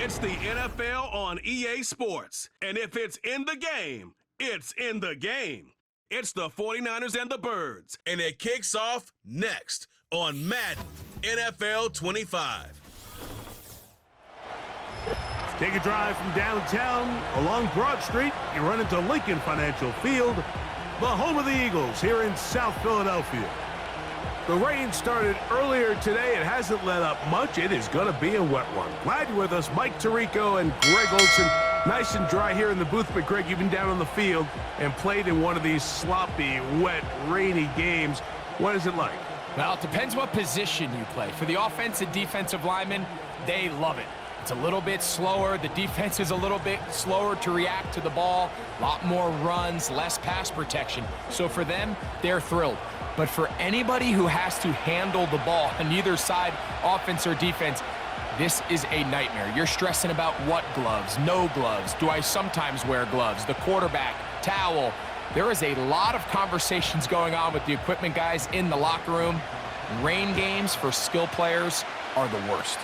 It's the NFL on EA Sports. And if it's in the game, it's in the game. It's the 49ers and the Birds. And it kicks off next on Madden NFL 25. Take a drive from downtown along Broad Street. You run into Lincoln Financial Field, the home of the Eagles here in South Philadelphia. The rain started earlier today. It hasn't let up much. It is going to be a wet one. Glad you're with us, Mike Tirico and Greg Olson. Nice and dry here in the booth, but Greg, you've been down on the field and played in one of these sloppy, wet, rainy games. What is it like? Well, it depends what position you play. For the offensive and defensive linemen, they love it. It's a little bit slower. The defense is a little bit slower to react to the ball. A lot more runs, less pass protection. So for them, they're thrilled. But for anybody who has to handle the ball on either side, offense or defense, this is a nightmare. You're stressing about what gloves, no gloves. Do I sometimes wear gloves? The quarterback, towel. There is a lot of conversations going on with the equipment guys in the locker room. Rain games for skill players are the worst.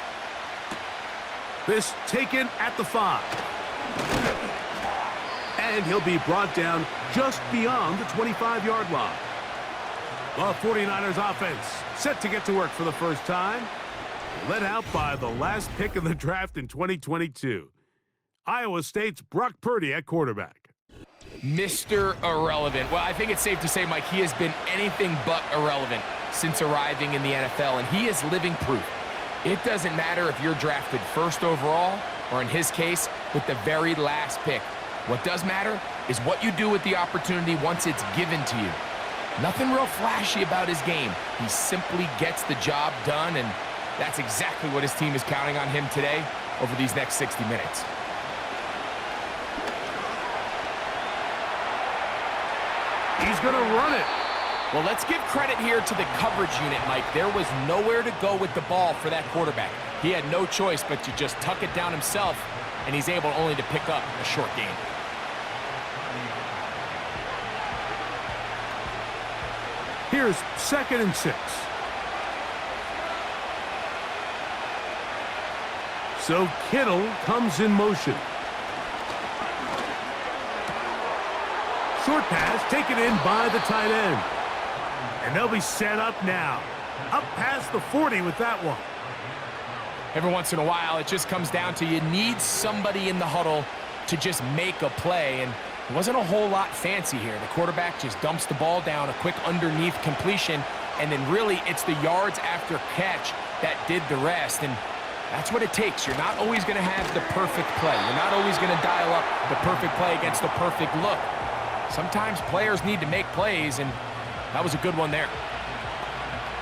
This taken at the 5. And he'll be brought down just beyond the 25-yard line. The 49ers offense set to get to work for the first time. Led out by the last pick in the draft in 2022. Iowa State's Brock Purdy at quarterback. Mr. Irrelevant. Well, I think it's safe to say, Mike, he has been anything but irrelevant since arriving in the NFL, and he is living proof. It doesn't matter if you're drafted first overall or, in his case, with the very last pick. What does matter is what you do with the opportunity once it's given to you. Nothing real flashy about his game. He simply gets the job done, and that's exactly what his team is counting on him today over these next 60 minutes. He's going to run it. Well, let's give credit here to the coverage unit, Mike. There was nowhere to go with the ball for that quarterback. He had no choice but to just tuck it down himself, and he's able only to pick up a short gain. Here's 2nd and 6. So Kittle comes in motion. Short pass taken in by the tight end. And they'll be set up now. Up past the 40 with that one. Every once in a while, it just comes down to you need somebody in the huddle to just make a play. And it wasn't a whole lot fancy here. The quarterback just dumps the ball down, a quick underneath completion, and then really it's the yards after catch that did the rest. And that's what it takes. You're not always going to have the perfect play. You're not always going to dial up the perfect play against the perfect look. Sometimes players need to make plays, and that was a good one there.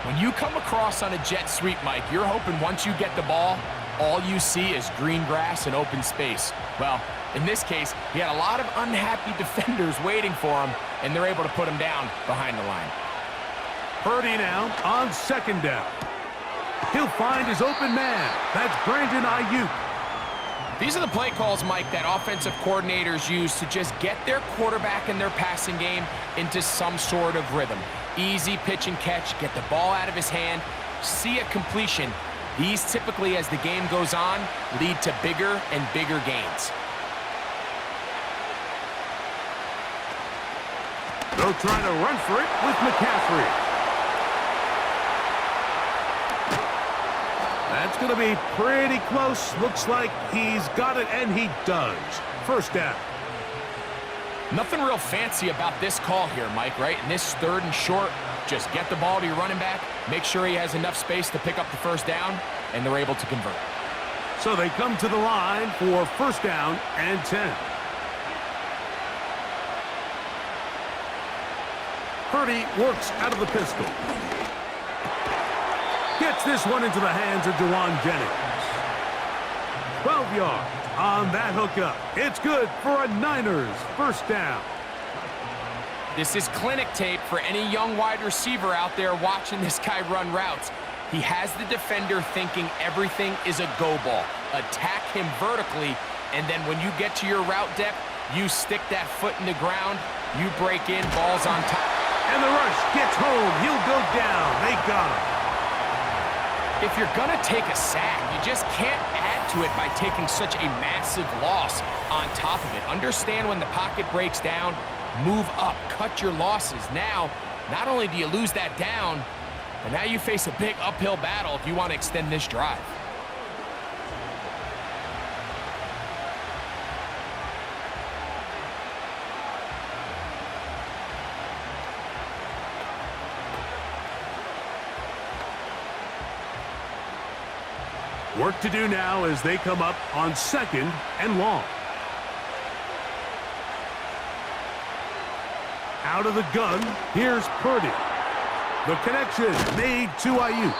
When you come across on a jet sweep, Mike, you're hoping once you get the ball, all you see is green grass and open space. Well, in this case, he had a lot of unhappy defenders waiting for him, and they're able to put him down behind the line. Purdy now on 2nd down. He'll find his open man. That's Brandon Ayuk. These are the play calls, Mike, that offensive coordinators use to just get their quarterback and their passing game into some sort of rhythm. Easy pitch and catch, get the ball out of his hand, see a completion. These typically, as the game goes on, lead to bigger and bigger gains. They'll try to run for it with McCaffrey. That's going to be pretty close. Looks like he's got it, and he does. 1st down. Nothing real fancy about this call here, Mike, right? In this 3rd and short, just get the ball to your running back, make sure he has enough space to pick up the 1st down, and they're able to convert. So they come to the line for 1st down and 10. Purdy works out of the pistol. Gets this one into the hands of Jawan Jennings. 12 yards on that hookup. It's good for a Niners 1st down. This is clinic tape for any young wide receiver out there watching this guy run routes. He has the defender thinking everything is a go ball. Attack him vertically, and then when you get to your route depth, you stick that foot in the ground, you break in, ball's on top. And the rush gets home. He'll go down. They got him. If you're going to take a sack, you just can't add to it by taking such a massive loss on top of it. Understand when the pocket breaks down, move up, cut your losses. Now, not only do you lose that down, but now you face a big uphill battle if you want to extend this drive. Work to do now as they come up on 2nd and long. Out of the gun, here's Purdy. The connection made to Ayuk.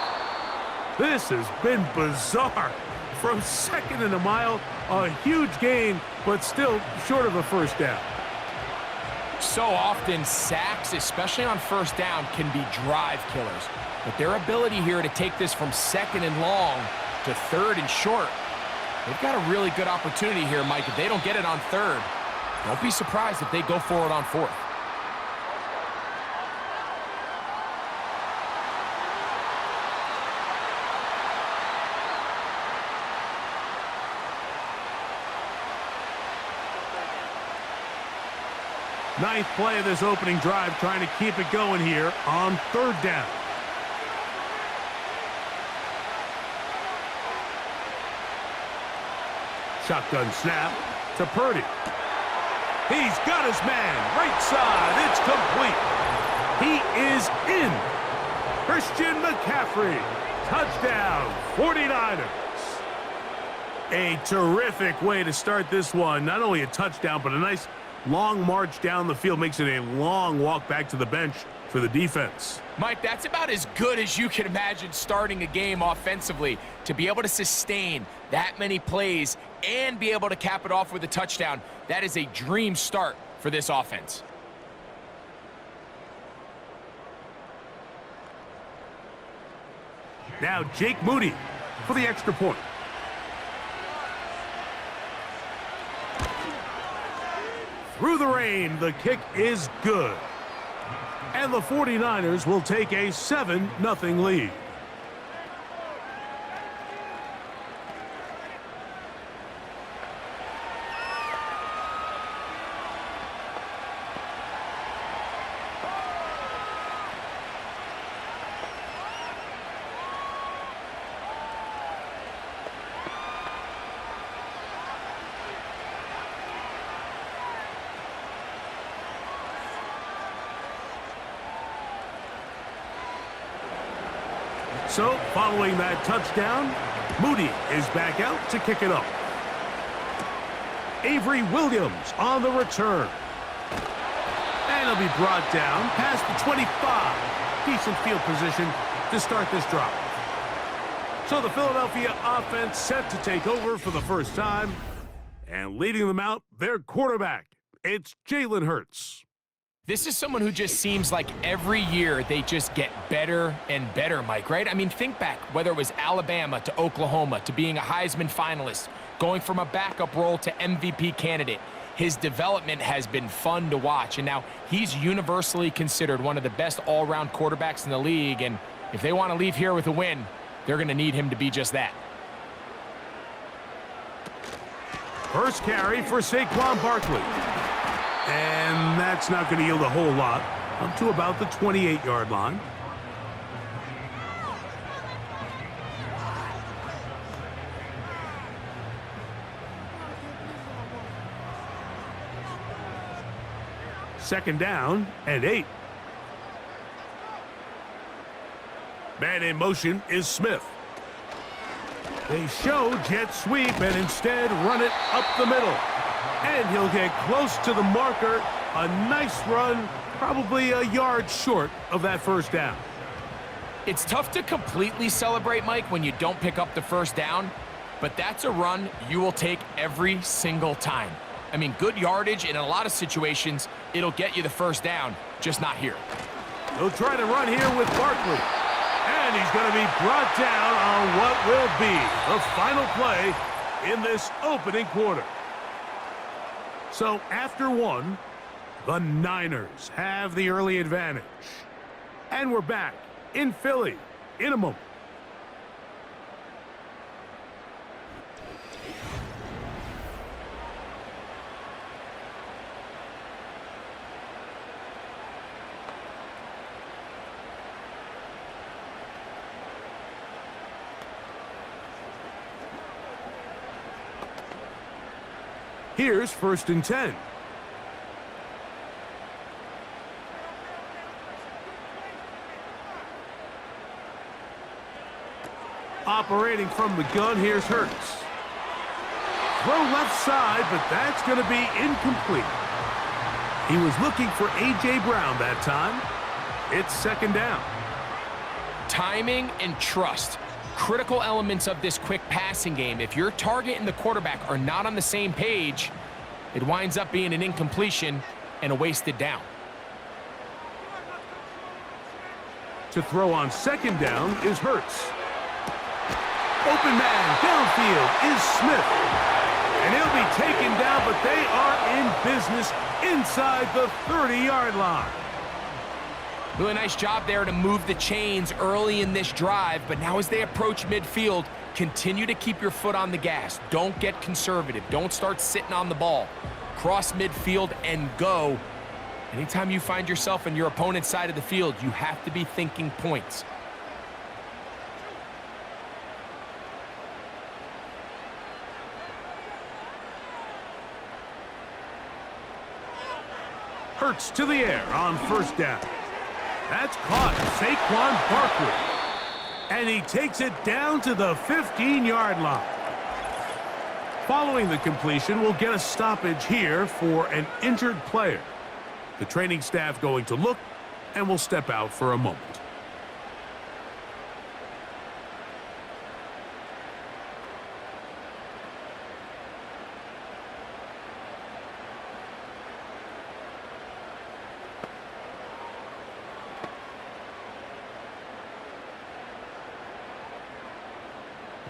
This has been bizarre. From 2nd and a mile, a huge gain, but still short of a first down. So often, sacks, especially on first down, can be drive killers. But their ability here to take this from 2nd and long to 3rd and short, they've got a really good opportunity here, Mike. If they don't get it on 3rd, don't be surprised if they go for it on 4th. Ninth play of this opening drive, trying to keep it going here on 3rd down. Shotgun snap to Purdy. He's got his man, right side, it's complete. He is in. Christian McCaffrey, touchdown, 49ers. A terrific way to start this one. Not only a touchdown, but a nice long march down the field. Makes it a long walk back to the bench for the defense. Mike, that's about as good as you can imagine starting a game offensively. To be able to sustain that many plays and be able to cap it off with a touchdown, that is a dream start for this offense. Now Jake Moody for the extra point. Through the rain, the kick is good. And the 49ers will take a 7-0 lead. So, following that touchdown, Moody is back out to kick it off. Avery Williams on the return. And he'll be brought down past the 25. Decent field position to start this drive. So the Philadelphia offense set to take over for the first time. And leading them out, their quarterback. It's Jalen Hurts. This is someone who just seems like every year they just get better and better, Mike, right? I mean, think back, whether it was Alabama to Oklahoma to being a Heisman finalist, going from a backup role to MVP candidate. His development has been fun to watch, and now he's universally considered one of the best all-around quarterbacks in the league, and if they want to leave here with a win, they're going to need him to be just that. First carry for Saquon Barkley. And that's not going to yield a whole lot, up to about the 28-yard line. Second down and 8. Man in motion is Smith. They show jet sweep and instead run it up the middle. And he'll get close to the marker. A nice run, probably a yard short of that first down. It's tough to completely celebrate, Mike, when you don't pick up the first down, but that's a run you will take every single time. I mean, good yardage, and in a lot of situations, it'll get you the first down, just not here. He'll try to run here with Barkley. And he's going to be brought down on what will be the final play in this opening quarter. So after one, the Niners have the early advantage. And we're back in Philly in a moment. Here's 1st and 10. Operating from the gun, here's Hurts. Throw left side, but that's going to be incomplete. He was looking for A.J. Brown that time. It's 2nd down. Timing and trust, critical elements of this quick passing game. If your target and the quarterback are not on the same page, it winds up being an incompletion and a wasted down. To throw on 2nd down is Hurts. Open man downfield is Smith. And he'll be taken down, but they are in business inside the 30-yard line. Really nice job there to move the chains early in this drive, but now as they approach midfield, continue to keep your foot on the gas. Don't get conservative. Don't start sitting on the ball. Cross midfield and go. Anytime you find yourself on your opponent's side of the field, you have to be thinking points. Hurts to the air on 1st down. That's caught, Saquon Barkley. And he takes it down to the 15-yard line. Following the completion, we'll get a stoppage here for an injured player. The training staff going to look, and will step out for a moment.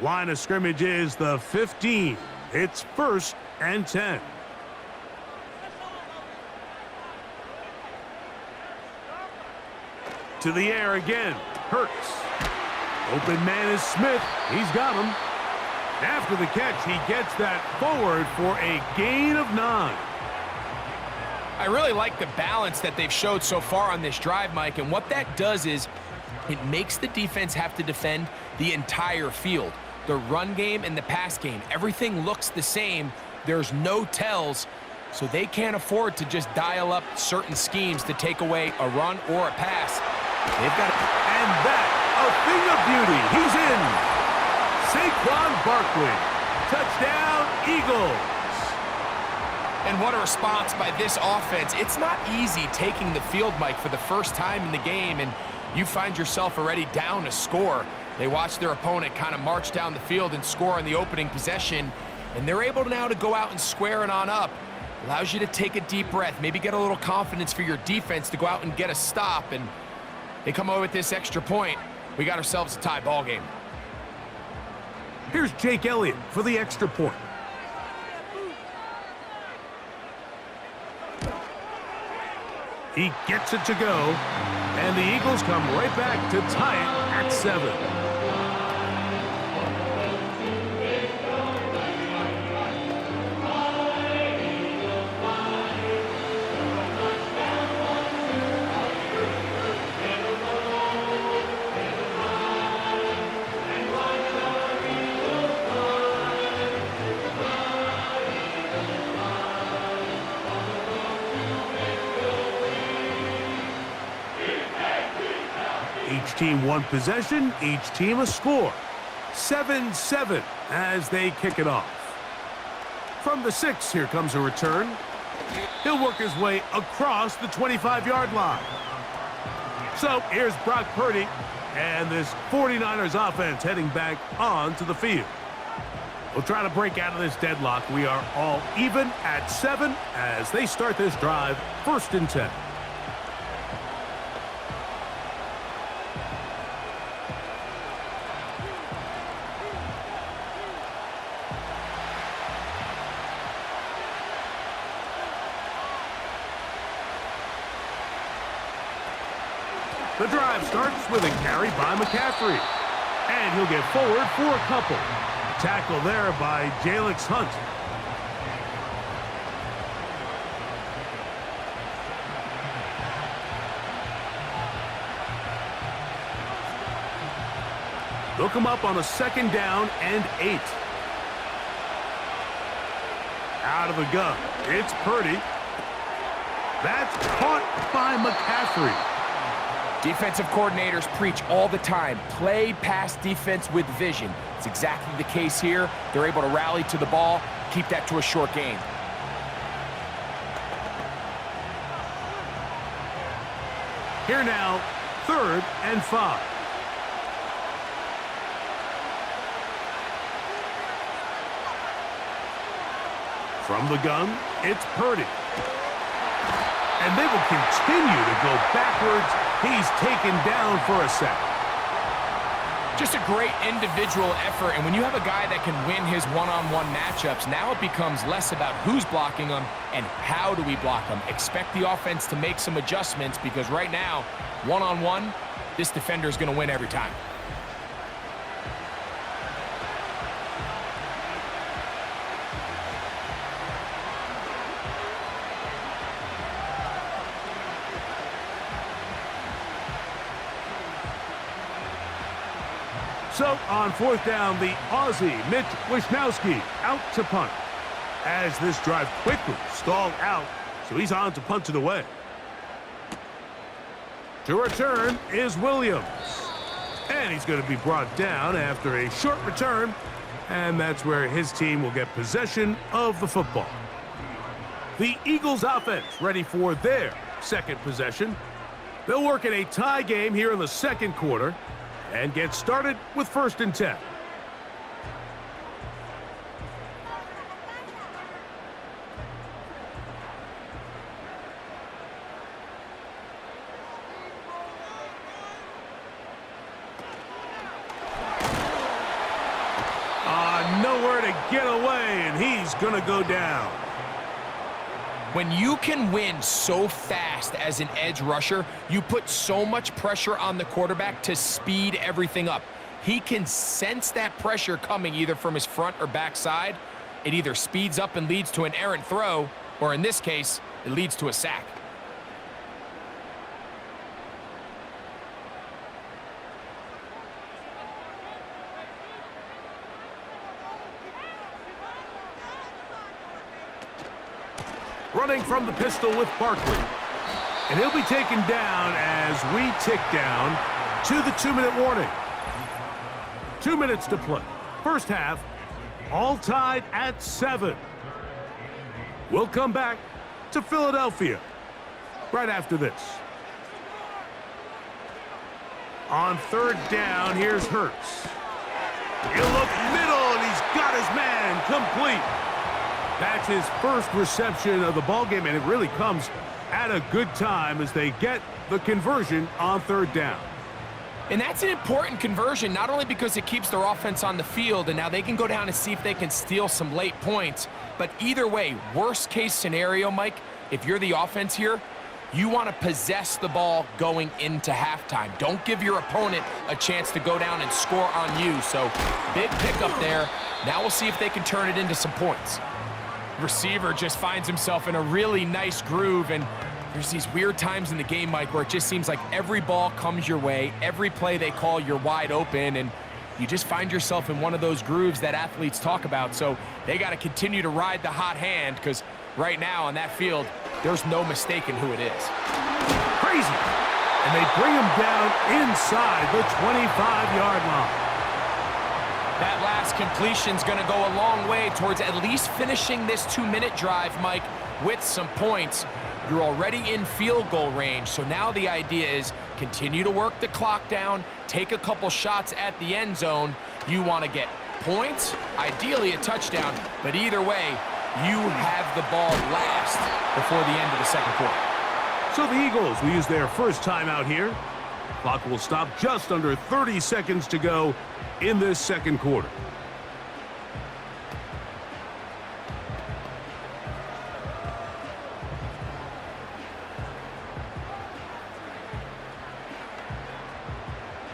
Line of scrimmage is the 15. It's 1st and 10. To the air again. Hurts. Open man is Smith. He's got him. After the catch, he gets that forward for a gain of 9. I really like the balance that they've showed so far on this drive, Mike, and what that does is it makes the defense have to defend the entire field. The run game and the pass game, everything looks the same. There's no tells, so they can't afford to just dial up certain schemes to take away a run or a pass. They've got and that, a thing of beauty. He's in. Saquon Barkley. Touchdown, Eagles. And what a response by this offense. It's not easy taking the field, Mike, for the first time in the game, and you find yourself already down a score. They watch their opponent kind of march down the field and score on the opening possession, and they're able now to go out and square it on up. Allows you to take a deep breath, maybe get a little confidence for your defense to go out and get a stop, and they come away with this extra point. We got ourselves a tie ball game. Here's Jake Elliott for the extra point. He gets it to go, and the Eagles come right back to tie it at 7. Each team one possession, each team a score. 7-7 as they kick it off. From the 6, here comes a return. He'll work his way across the 25-yard line. So here's Brock Purdy and this 49ers offense heading back onto the field. We'll try to break out of this deadlock. We are all even at 7 as they start this drive, 1st and 10. The drive starts with a carry by McCaffrey. And he'll get forward for a couple. Tackle there by Jalix Hunt. They'll come up on a 2nd down and 8. Out of the gun. It's Purdy. That's caught by McCaffrey. Defensive coordinators preach all the time, play pass defense with vision. It's exactly the case here. They're able to rally to the ball, keep that to a short game. Here now, 3rd and 5. From the gun, it's Purdy. And they will continue to go backwards. He's taken down for a sack. Just a great individual effort, and when you have a guy that can win his one-on-one matchups, now it becomes less about who's blocking him and how do we block him. Expect the offense to make some adjustments because right now, one-on-one, this defender is going to win every time. So on 4th down, the Aussie, Mitch Wisnowski, out to punt. As this drive quickly stalled out, so he's on to punt it away. To return is Williams. And he's going to be brought down after a short return, and that's where his team will get possession of the football. The Eagles offense ready for their second possession. They'll work in a tie game here in the second quarter and get started with 1st and 10. Nowhere to get away, and he's going to go down. When you can win so fast as an edge rusher, you put so much pressure on the quarterback to speed everything up. He can sense that pressure coming either from his front or back side. It either speeds up and leads to an errant throw, or in this case, it leads to a sack. Running from the pistol with Barkley. And he'll be taken down as we tick down to the 2-minute warning. 2 minutes to play. First half, all tied at 7. We'll come back to Philadelphia right after this. On 3rd down, here's Hurts. He'll look middle, and he's got his man complete. That's his first reception of the ballgame, and it really comes at a good time as they get the conversion on 3rd down. And that's an important conversion, not only because it keeps their offense on the field, and now they can go down and see if they can steal some late points, but either way, worst case scenario, Mike, if you're the offense here, you want to possess the ball going into halftime. Don't give your opponent a chance to go down and score on you. So big pickup there. Now we'll see if they can turn it into some points. Receiver just finds himself in a really nice groove, and there's these weird times in the game, Mike, where it just seems like every ball comes your way, every play they call, you're wide open, and you just find yourself in one of those grooves that athletes talk about. So they got to continue to ride the hot hand, because right now on that field, there's no mistaking who it is. Crazy. And they bring him down inside the 25-yard line. That last completion's going to go a long way towards at least finishing this 2-minute drive, Mike, with some points. You're already in field goal range, so now the idea is continue to work the clock down, take a couple shots at the end zone. You want to get points, ideally a touchdown, but either way, you have the ball last before the end of the second quarter. So the Eagles will use their first timeout here. Clock will stop just under 30 seconds to go in this second quarter.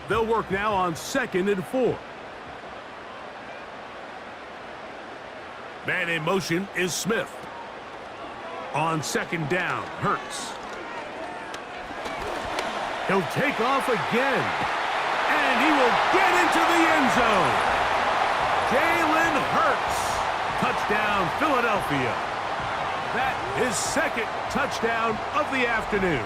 They'll work now on 2nd and 4. Man in motion is Smith. On 2nd down, Hurts. He'll take off again. And he will get into the end zone. Jalen Hurts. Touchdown, Philadelphia. That is second touchdown of the afternoon.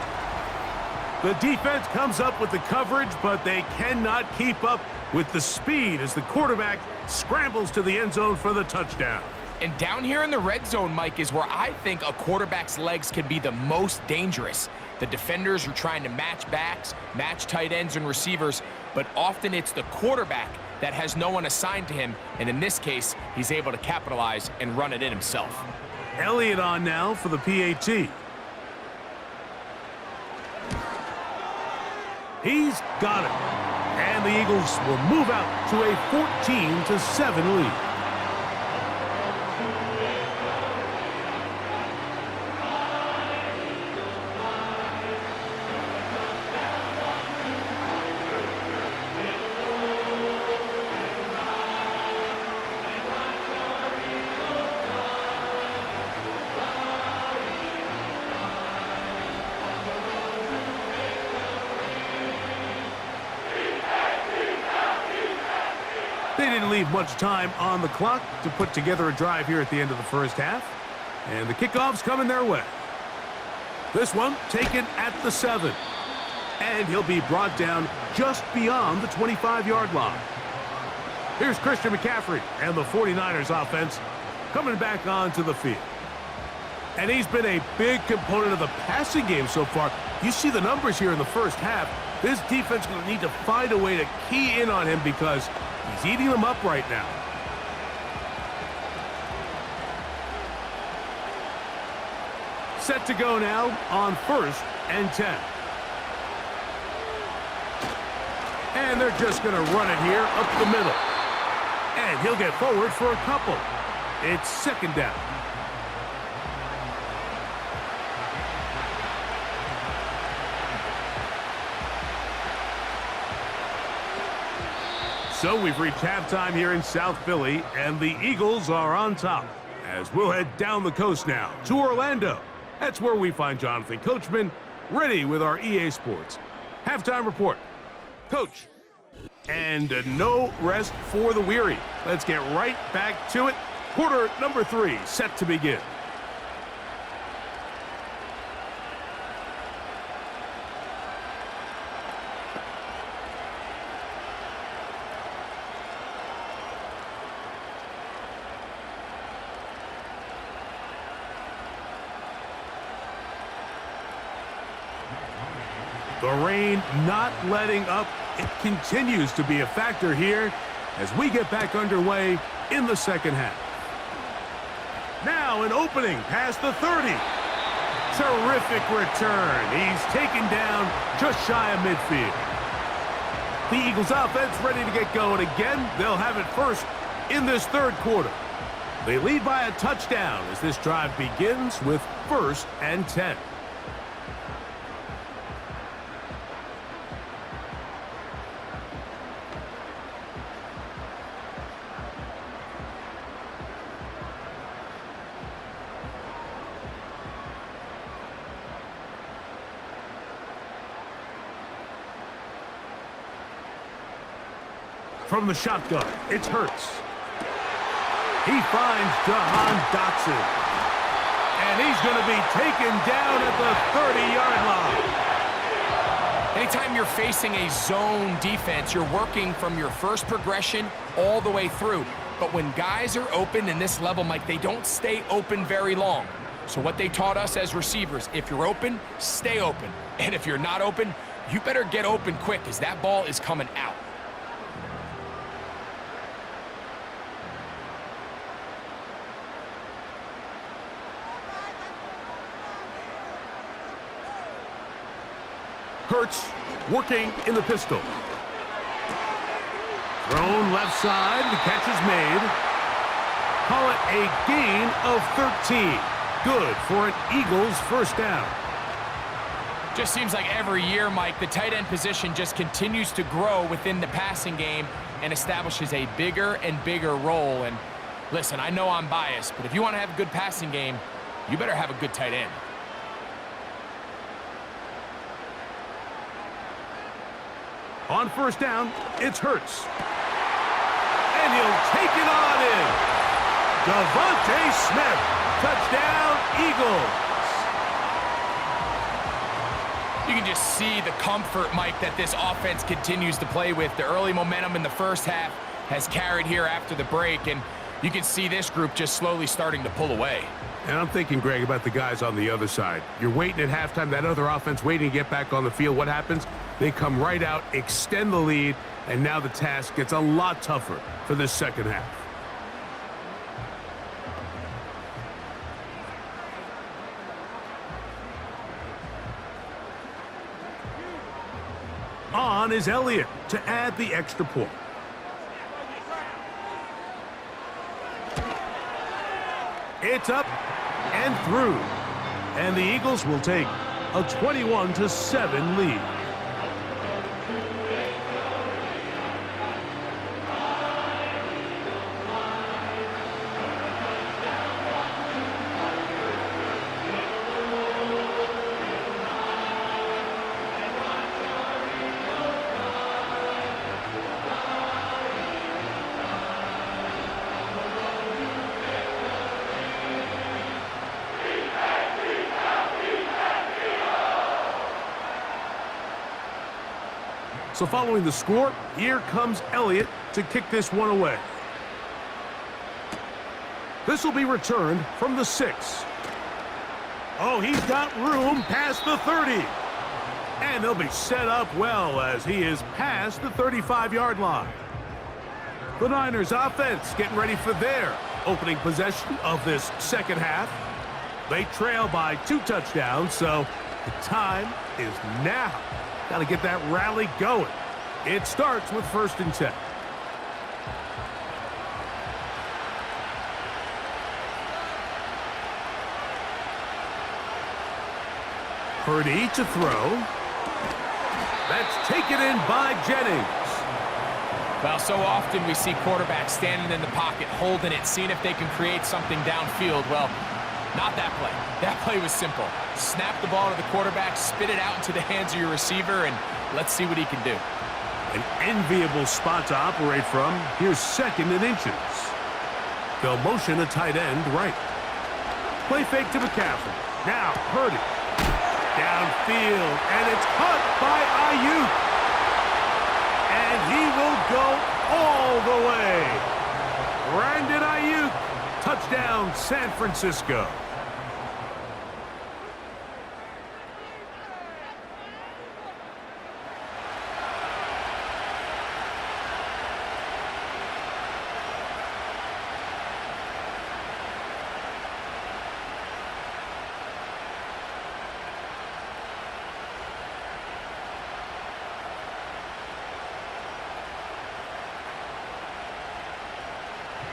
The defense comes up with the coverage, but they cannot keep up with the speed as the quarterback scrambles to the end zone for the touchdown. And down here in the red zone, Mike, is where I think a quarterback's legs can be the most dangerous. The defenders are trying to match backs, match tight ends and receivers, but often it's the quarterback that has no one assigned to him, and in this case, he's able to capitalize and run it in himself. Elliott on now for the PAT. He's got it. And the Eagles will move out to a 14-7 lead. They didn't leave much time on the clock to put together a drive here at the end of the first half. And the kickoff's coming their way. This one taken at the 7. And he'll be brought down just beyond the 25-yard line. Here's Christian McCaffrey and the 49ers offense coming back onto the field. And he's been a big component of the passing game so far. You see the numbers here in the first half. This defense is going to need to find a way to key in on him because he's eating them up right now. Set to go now on 1st and 10. And they're just going to run it here up the middle. And he'll get forward for a couple. It's second down. So we've reached halftime here in South Philly, and the Eagles are on top. As we'll head down the coast now to Orlando. That's where we find Jonathan Coachman ready with our EA Sports halftime report. Coach, and no rest for the weary. Let's get right back to it. Quarter number 3 set to begin. The rain not letting up. It continues to be a factor here as we get back underway in the second half. Now an opening past the 30. Terrific return. He's taken down just shy of midfield. The Eagles offense ready to get going again. They'll have it first in this third quarter. They lead by a touchdown as this drive begins with 1st and 10. From the shotgun, it's Hurts. He finds Jahan Dotson. And he's going to be taken down at the 30-yard line. Anytime you're facing a zone defense, you're working from your first progression all the way through. But when guys are open in this level, Mike, they don't stay open very long. So what they taught us as receivers, if you're open, stay open. And if you're not open, you better get open quick because that ball is coming out. Hurts working in the pistol. Thrown left side. The catch is made. Call it a gain of 13. Good for an Eagles first down. Just seems like every year, Mike, the tight end position just continues to grow within the passing game and establishes a bigger and bigger role. And listen, I know I'm biased, but if you want to have a good passing game, you better have a good tight end. On first down, it's Hurts. And he'll take it on in. Devontae Smith. Touchdown, Eagles. You can just see the comfort, Mike, that this offense continues to play with. The early momentum in the first half has carried here after the break, and you can see this group just slowly starting to pull away. And I'm thinking, Greg, about the guys on the other side. You're waiting at halftime, that other offense waiting to get back on the field. What happens? They come right out, extend the lead, and now the task gets a lot tougher for this second half. On is Elliott to add the extra point. It's up and through. And the Eagles will take a 21-7 lead. So following the score, here comes Elliott to kick this one away. This will be returned from the 6. Oh, he's got room past the 30. And they'll be set up well as he is past the 35-yard line. The Niners offense getting ready for their opening possession of this second half. They trail by 2 touchdowns, so the time is now. Got to get that rally going. It starts with 1st and 10. Purdy to throw. That's taken in by Jennings. Well, so often we see quarterbacks standing in the pocket, holding it, seeing if they can create something downfield. Well, not that play. That play was simple. Snap the ball to the quarterback, spit it out into the hands of your receiver, and let's see what he can do. An enviable spot to operate from. Here's 2nd and inches. They'll motion a tight end right. Play fake to McCaffrey. Now Purdy. Downfield, and it's caught by Ayuk. And he will go all the way. Brandon Ayuk. Touchdown, San Francisco.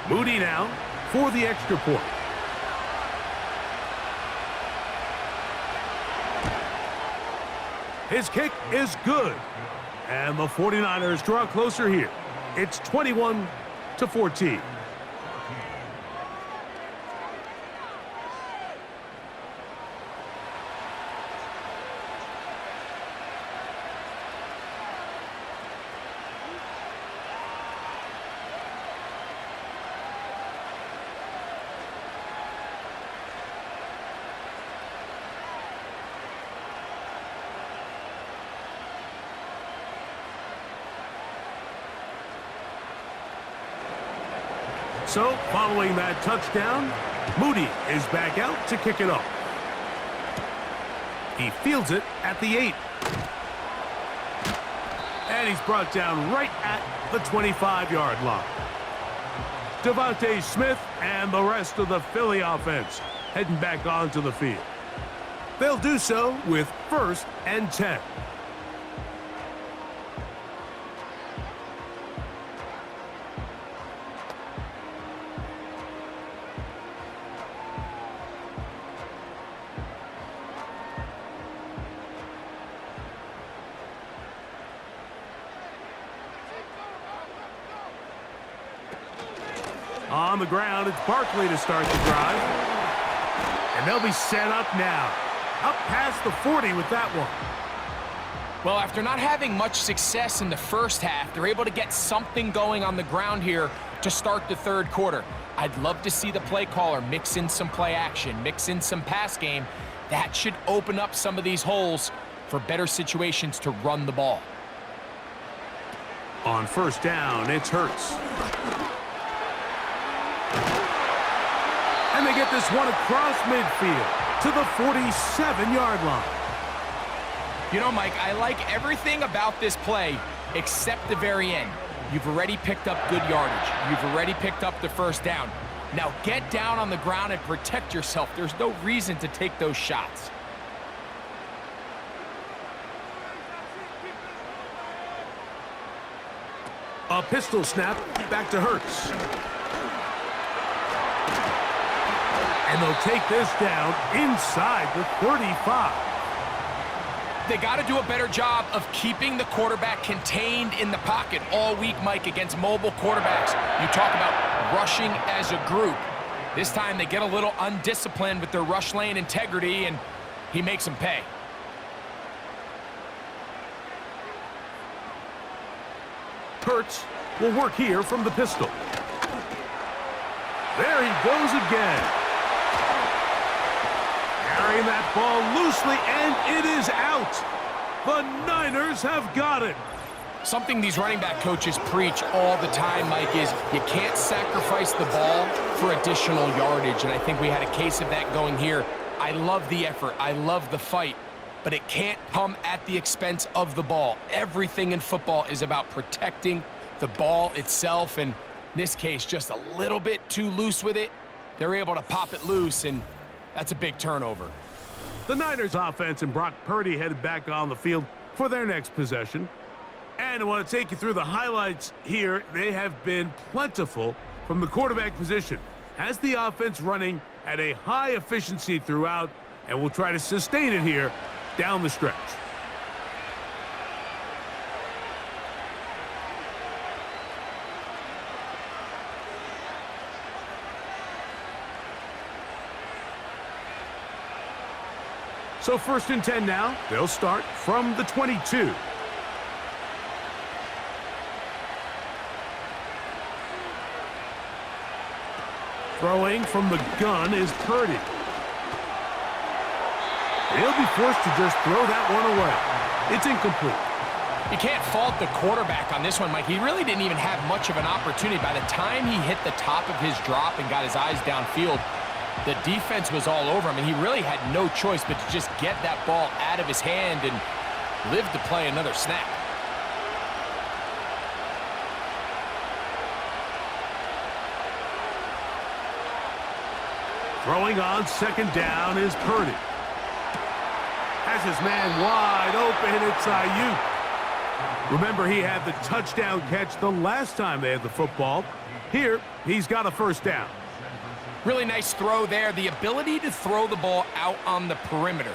Moody now for the extra point. His kick is good. And the 49ers draw closer here. It's 21-14. So, following that touchdown, Moody is back out to kick it off. He fields it at the 8. And he's brought down right at the 25-yard line. Devontae Smith and the rest of the Philly offense heading back onto the field. They'll do so with 1st and 10. On the ground, it's Barkley to start the drive. And they'll be set up now. Up past the 40 with that one. Well, after not having much success in the first half, they're able to get something going on the ground here to start the 3rd quarter. I'd love to see the play caller mix in some play action, mix in some pass game. That should open up some of these holes for better situations to run the ball. On first down, it's Hurts. And they get this one across midfield to the 47-yard line. You know, Mike, I like everything about this play except the very end. You've already picked up good yardage. You've already picked up the first down. Now get down on the ground and protect yourself. There's no reason to take those shots. A pistol snap back to Hurts. And they'll take this down inside the 35. They got to do a better job of keeping the quarterback contained in the pocket all week, Mike, against mobile quarterbacks. You talk about rushing as a group. This time they get a little undisciplined with their rush lane integrity, and he makes them pay. Hurts will work here from the pistol. There he goes again. Carrying that ball loosely, and it is out. The Niners have got it. Something these running back coaches preach all the time, Mike, is you can't sacrifice the ball for additional yardage, and I think we had a case of that going here. I love the effort. I love the fight, but it can't come at the expense of the ball. Everything in football is about protecting the ball itself, and in this case, just a little bit too loose with it. They're able to pop it loose, and that's a big turnover. The Niners offense and Brock Purdy headed back on the field for their next possession. And I want to take you through the highlights here. They have been plentiful from the quarterback position. Has the offense running at a high efficiency throughout, and will try to sustain it here down the stretch. So 1st and 10 now. They'll start from the 22. Throwing from the gun is Purdy. He'll be forced to just throw that one away. It's incomplete. You can't fault the quarterback on this one, Mike. He really didn't even have much of an opportunity. By the time he hit the top of his drop and got his eyes downfield, the defense was all over him, and he really had no choice but to just get that ball out of his hand and live to play another snap. Throwing on 2nd down is Purdy. Has his man wide open. It's Ayuk. Remember, he had the touchdown catch the last time they had the football. Here, he's got a 1st down. Really nice throw there. The ability to throw the ball out on the perimeter.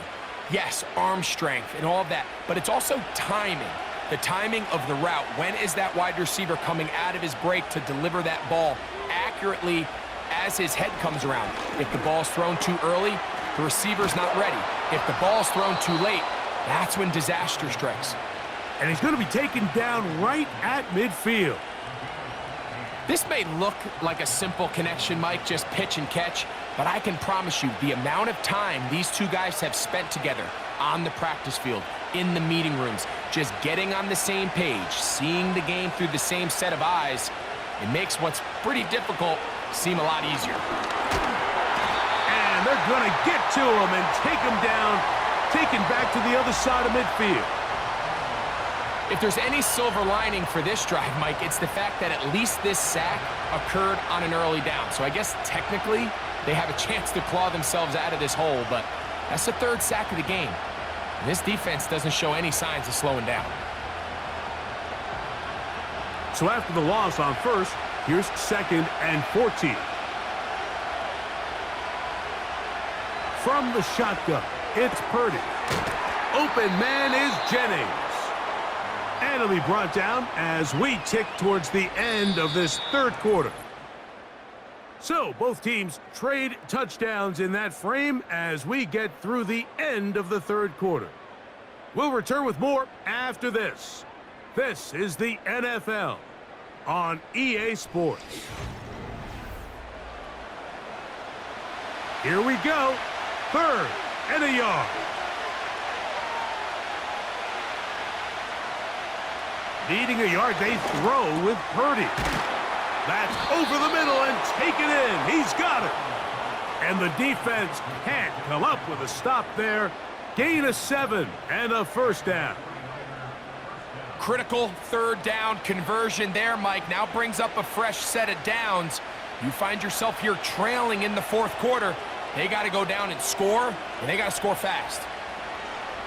Yes, arm strength and all of that, but it's also timing. The timing of the route. When is that wide receiver coming out of his break to deliver that ball accurately as his head comes around? If the ball's thrown too early, the receiver's not ready. If the ball's thrown too late, that's when disaster strikes. And he's going to be taken down right at midfield. This may look like a simple connection, Mike, just pitch and catch, but I can promise you the amount of time these two guys have spent together on the practice field, in the meeting rooms, just getting on the same page, seeing the game through the same set of eyes, it makes what's pretty difficult seem a lot easier. And they're going to get to him and take him down, taken back to the other side of midfield. If there's any silver lining for this drive, Mike, it's the fact that at least this sack occurred on an early down. So I guess technically they have a chance to claw themselves out of this hole, but that's the 3rd sack of the game. And this defense doesn't show any signs of slowing down. So after the loss on 1st, here's 2nd and 14. From the shotgun, it's Purdy. Open man is Jennings. And it'll be brought down as we tick towards the end of this 3rd quarter. So both teams trade touchdowns in that frame as we get through the end of the 3rd quarter. We'll return with more after this. This is the NFL on EA Sports. Here we go. 3rd and a yard. Needing a yard, they throw with Purdy. That's over the middle and taken in. He's got it. And the defense can't come up with a stop there. Gain of 7 and a first down. Critical 3rd down conversion there, Mike. Now brings up a fresh set of downs. You find yourself here trailing in the 4th quarter. They got to go down and score, and they got to score fast.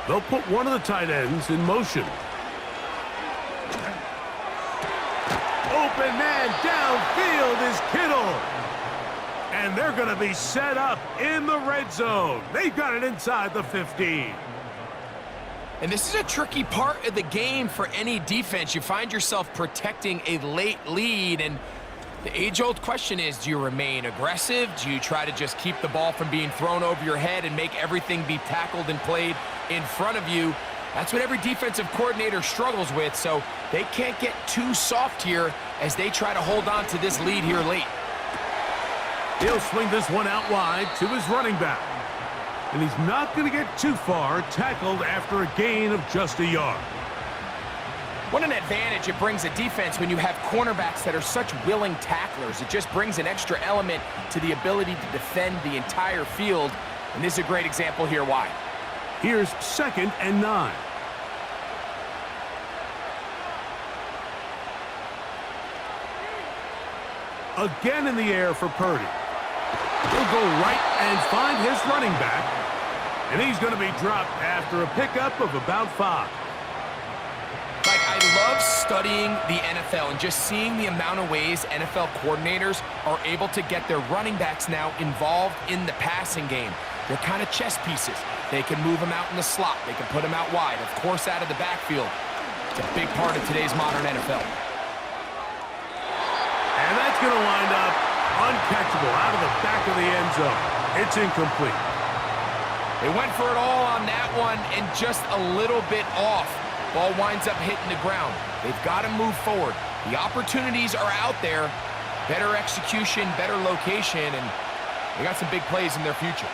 They'll put one of the tight ends in motion. Open man downfield is Kittle. And they're going to be set up in the red zone. They've got it inside the 15. And this is a tricky part of the game for any defense. You find yourself protecting a late lead, and the age-old question is, do you remain aggressive? Do you try to just keep the ball from being thrown over your head and make everything be tackled and played in front of you? That's what every defensive coordinator struggles with, so they can't get too soft here as they try to hold on to this lead here late. He'll swing this one out wide to his running back. And he's not going to get too far, tackled after a gain of just a yard. What an advantage it brings a defense when you have cornerbacks that are such willing tacklers. It just brings an extra element to the ability to defend the entire field. And this is a great example here why. Here's 2nd and 9. Again in the air for Purdy. He'll go right and find his running back. And he's going to be dropped after a pickup of about 5. Like, I love studying the NFL and just seeing the amount of ways NFL coordinators are able to get their running backs now involved in the passing game. They're kind of chess pieces. They can move them out in the slot. They can put them out wide, of course, out of the backfield. It's a big part of today's modern NFL. And that's going to wind up uncatchable out of the back of the end zone. It's incomplete. They went for it all on that one and just a little bit off. Ball winds up hitting the ground. They've got to move forward. The opportunities are out there. Better execution, better location, and they got some big plays in their future.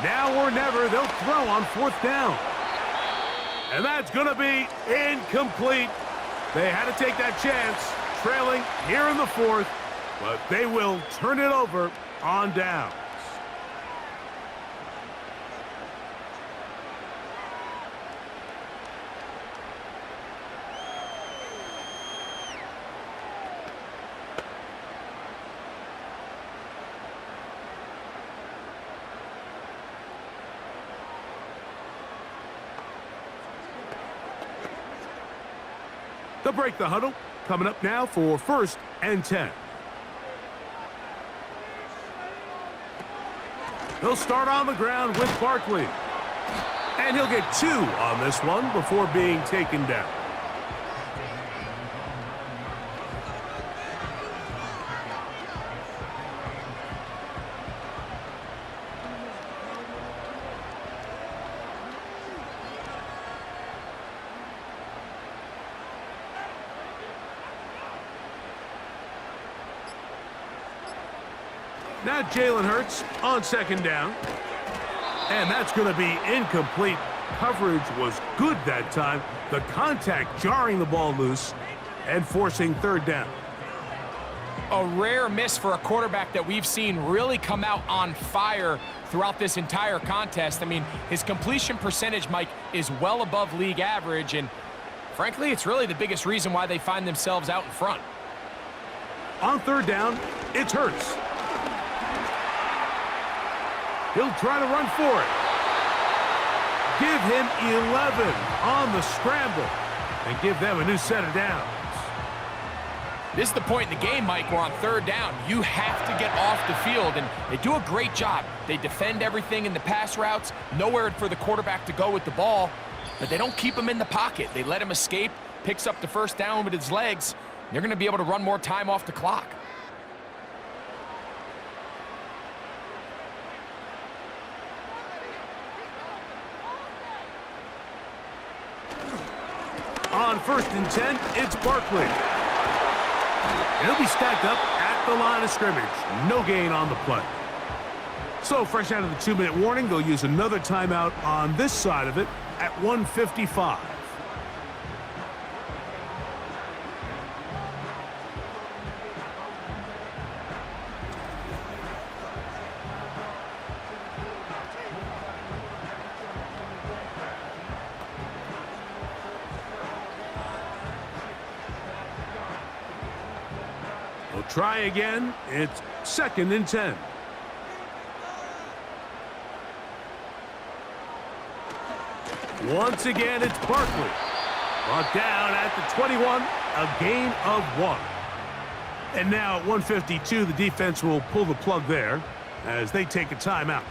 Now or never, they'll throw on 4th down. And that's going to be incomplete. They had to take that chance, trailing here in the 4th, but they will turn it over on downs. They'll break the huddle. Coming up now for 1st and 10. They'll start on the ground with Barkley. And he'll get 2 on this one before being taken down. Now Jalen Hurts on 2nd down. And that's going to be incomplete. Coverage was good that time. The contact jarring the ball loose and forcing 3rd down. A rare miss for a quarterback that we've seen really come out on fire throughout this entire contest. I mean, his completion percentage, Mike, is well above league average, and frankly, it's really the biggest reason why they find themselves out in front. On 3rd down, it's Hurts. He'll try to run for it. Give him 11 on the scramble and give them a new set of downs. This is the point in the game, Mike, where on 3rd down, you have to get off the field, and they do a great job. They defend everything in the pass routes, nowhere for the quarterback to go with the ball, but they don't keep him in the pocket. They let him escape, picks up the 1st down with his legs. They're going to be able to run more time off the clock. On 1st and 10, it's Barkley. He'll be stacked up at the line of scrimmage. No gain on the play. So fresh out of the 2-minute warning, they'll use another timeout on this side of it at 1:55. We'll try again. It's 2nd and 10. Once again, it's Barkley. Brought down at the 21, a gain of 1. And now at 1:52, the defense will pull the plug there as they take a timeout.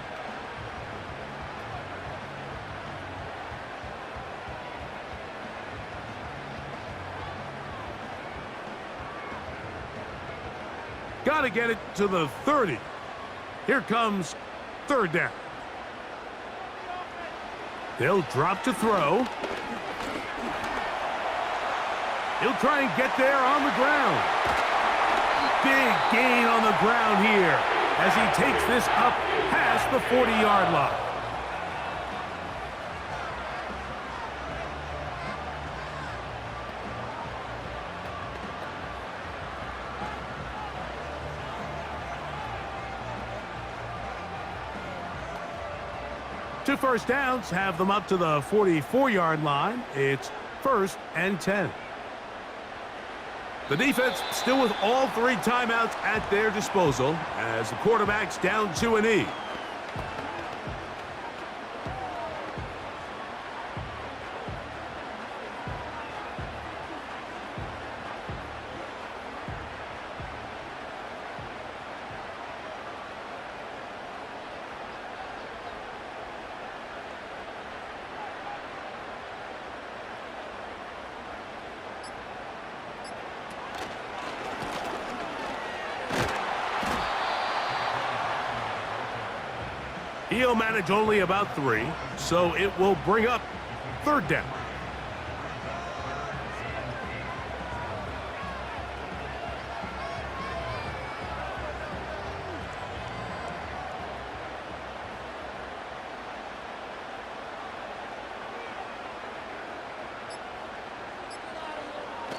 Got to get it to the 30. Here comes 3rd down. They'll drop to throw. He'll try and get there on the ground. Big gain on the ground here as he takes this up past the 40-yard line. Two first downs have them up to the 44-yard line. It's 1st and 10. The defense still with all 3 timeouts at their disposal as the quarterback's down to a knee. He'll manage only about 3, so it will bring up 3rd down.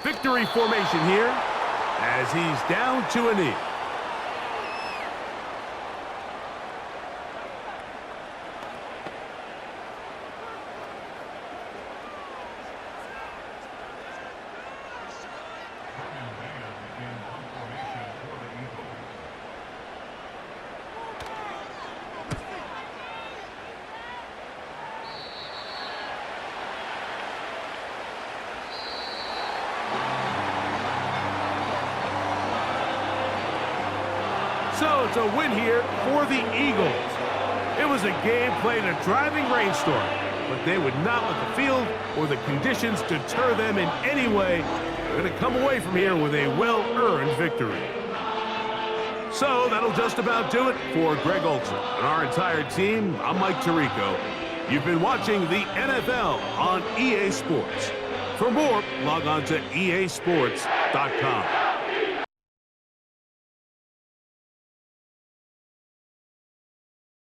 Victory formation here as he's down to a knee. So it's a win here for the Eagles. It was a game played in a driving rainstorm, but they would not let the field or the conditions deter them in any way. They're going to come away from here with a well-earned victory. So that'll just about do it for Greg Olson and our entire team. I'm Mike Tirico. You've been watching the NFL on EA Sports. For more, log on to easports.com.